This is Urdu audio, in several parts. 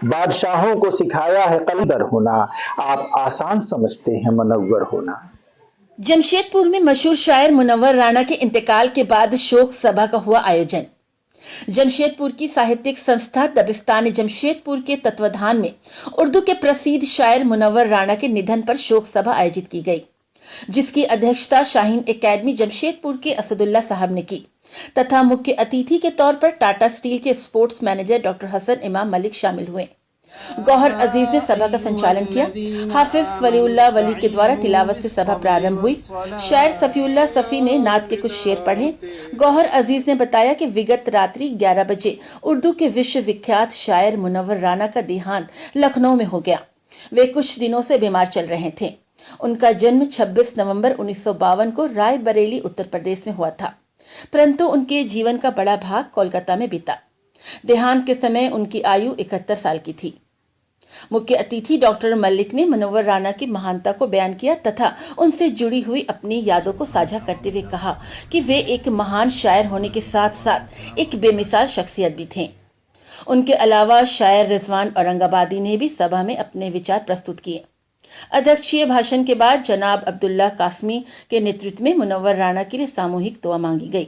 بادشاہوں کو سکھایا ہے قلندر ہونا، آپ آسان سمجھتے ہیں منور ہونا۔ جمشید پور میں مشہور شاعر منور رانا کے انتقال کے بعد شوک سبھا کا ہوا آیوجن۔ جمشید پور کی ساہتک سنستھا دبستان جمشید پور کے تتوادھان میں اردو کے پرسدھ شاعر منور رانا کے نidھن پر شوک سبھا آیوجت کی گئی، جس کی ادھیکشتا شاہین اکیڈمی جمشید پور کے اسد اللہ صاحب نے کی تتھا مکھیہ اتیتھی کے طور پر ٹاٹا اسٹیل کے اسپورٹس مینیجر ڈاکٹر حسن امام ملک شامل ہوئے۔ گوہر عزیز نے سبھا کا سنچالن کیا۔ حافظ ولی اللہ ولی کے دوارا تلاوت سے سبھا پرارمب ہوئی۔ شاعر صفی اللہ صفی نے نعت کے کچھ شعر پڑھے۔ گوہر عزیز نے بتایا کہ وگت راتری 11 بجے اردو کے وشو وکھیات شاعر منور رانا کا دیہانت لکھنؤ میں ہو گیا۔ وہ کچھ دنوں سے بیمار چل رہے تھے۔ ان کا جنم 26 نومبر 1952 کو رائے بریلی اتر پردیش میں ہوا تھا، پرنتو ان کے جیون کا بڑا بھاگ کولکاتہ میں بیتا۔ دیہانت کے سمے ان کی آیو 71 سال کی تھی۔ مکھیہ اتیتھی ڈاکٹر ملک نے منور رانا کی مہانتا کو بیان کیا تتھا ان سے جڑی ہوئی اپنی یادوں کو ساجھا کرتے ہوئے کہا کہ وہ ایک مہان شاعر ہونے کے ساتھ ساتھ ایک بے مثال شخصیت بھی تھے۔ ان کے علاوہ شاعر رضوان اورنگ آبادی نے بھی سبھا میں اپنے وچار پرستت کیے۔ ادھیکشیہ بھاشن کے بعد جناب عبداللہ قاسمی کے نیترتو میں منور رانا کے لیے ساموہک دعا مانگی گئی۔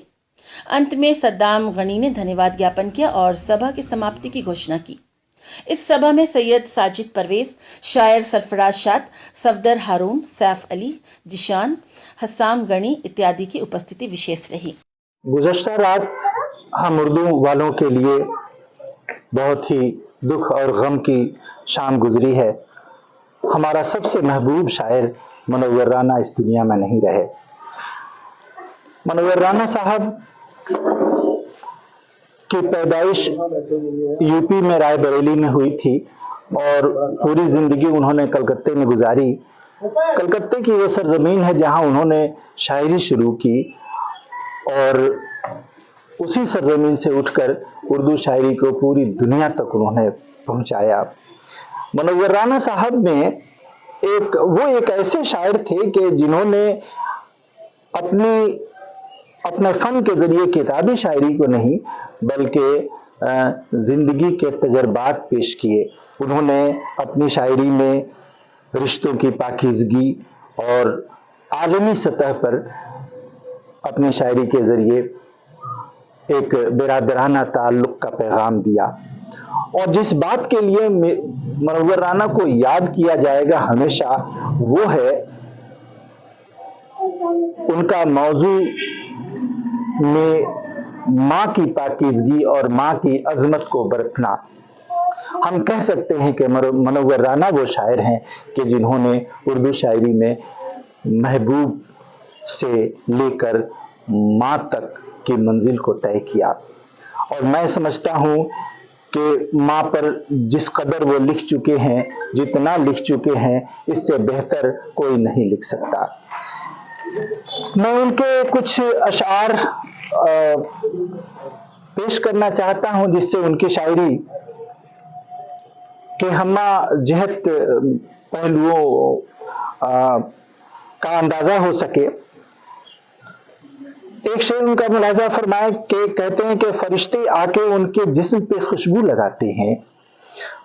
انت میں صدام غنی نے دھنیواد جاپن کیا اور سبھا کی سماپتی کی گھوشنا کی۔ اس سبھا میں سید ساجد پرویز، شاعر سرفراز شاد، صفدر ہارون، سیف علی، جشان، حسام گنی اتیادی کی اپستھتی وشیش رہی۔ گزشتہ رات ہم اردو والوں کے لیے بہت ہی دکھ اور غم کی شام گزری ہے۔ ہمارا سب سے محبوب شاعر منور رانا اس دنیا میں نہیں رہے۔ منور رانا صاحب کی پیدائش یوپی میں رائے بریلی میں ہوئی تھی اور پوری زندگی انہوں نے کلکتے میں گزاری۔ کلکتے کی وہ سرزمین ہے جہاں انہوں نے شاعری شروع کی اور اسی سرزمین سے اٹھ کر اردو شاعری کو پوری دنیا تک انہوں نے پہنچایا۔ منور رانا صاحب میں وہ ایک ایسے شاعر تھے کہ جنہوں نے اپنے فن کے ذریعے کتابی شاعری کو نہیں بلکہ زندگی کے تجربات پیش کیے۔ انہوں نے اپنی شاعری میں رشتوں کی پاکیزگی اور عالمی سطح پر اپنی شاعری کے ذریعے ایک برادرانہ تعلق کا پیغام دیا۔ اور جس بات کے لیے منور رانا کو یاد کیا جائے گا ہمیشہ وہ ہے ان کا موضوع میں ماں کی پاکیزگی اور ماں کی عظمت کو برتنا۔ ہم کہہ سکتے ہیں کہ منور رانا وہ شاعر ہیں کہ جنہوں نے اردو شاعری میں محبوب سے لے کر ماں تک کی منزل کو طے کیا۔ اور میں سمجھتا ہوں کہ ماں پر جس قدر وہ لکھ چکے ہیں، جتنا لکھ چکے ہیں، اس سے بہتر کوئی نہیں لکھ سکتا۔ میں ان کے کچھ اشعار پیش کرنا چاہتا ہوں جس سے ان کی شاعری کے ہمہ جہت پہلوؤں کا اندازہ ہو سکے۔ ایک شعر ان کا ملاحظہ فرمائے کہ کہتے ہیں کہ فرشتے آ کے ان کے جسم پہ خوشبو لگاتے ہیں،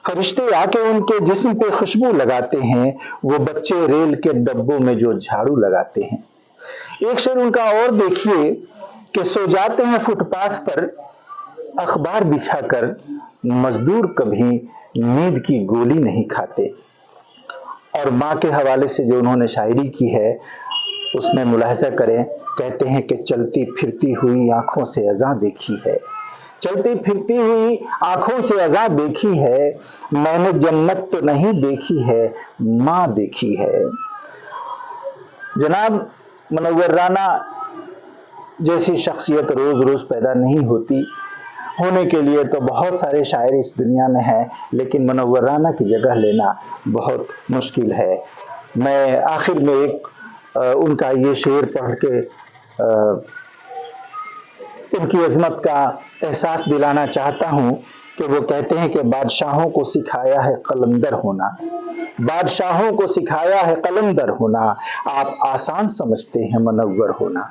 فرشتے آ کے ان کے جسم پہ خوشبو لگاتے ہیں، وہ بچے ریل کے ڈبوں میں جو جھاڑو لگاتے ہیں۔ ایک شعر ان کا اور دیکھیے کہ سو جاتے ہیں فٹ پاتھ پر اخبار بچھا کر، مزدور کبھی نیند کی گولی نہیں کھاتے۔ اور ماں کے حوالے سے جو انہوں نے شاعری کی ہے اس میں ملاحظہ کریں، کہتے ہیں کہ چلتی پھرتی ہوئی آنکھوں سے اذاں دیکھی ہے، چلتی پھرتی ہوئی آنکھوں سے اذاں دیکھی ہے، میں نے جنت تو نہیں دیکھی ہے، ماں دیکھی ہے۔ جناب منور رانا جیسی شخصیت روز روز پیدا نہیں ہوتی، ہونے کے لیے تو بہت سارے شاعر اس دنیا میں ہیں لیکن منور رانا کی جگہ لینا بہت مشکل ہے۔ میں آخر میں ایک ان کا یہ شعر پڑھ کے ان کی عظمت کا احساس دلانا چاہتا ہوں کہ وہ کہتے ہیں کہ بادشاہوں کو سکھایا ہے قلندر ہونا، بادشاہوں کو سکھایا ہے قلندر ہونا، آپ آسان سمجھتے ہیں منور ہونا۔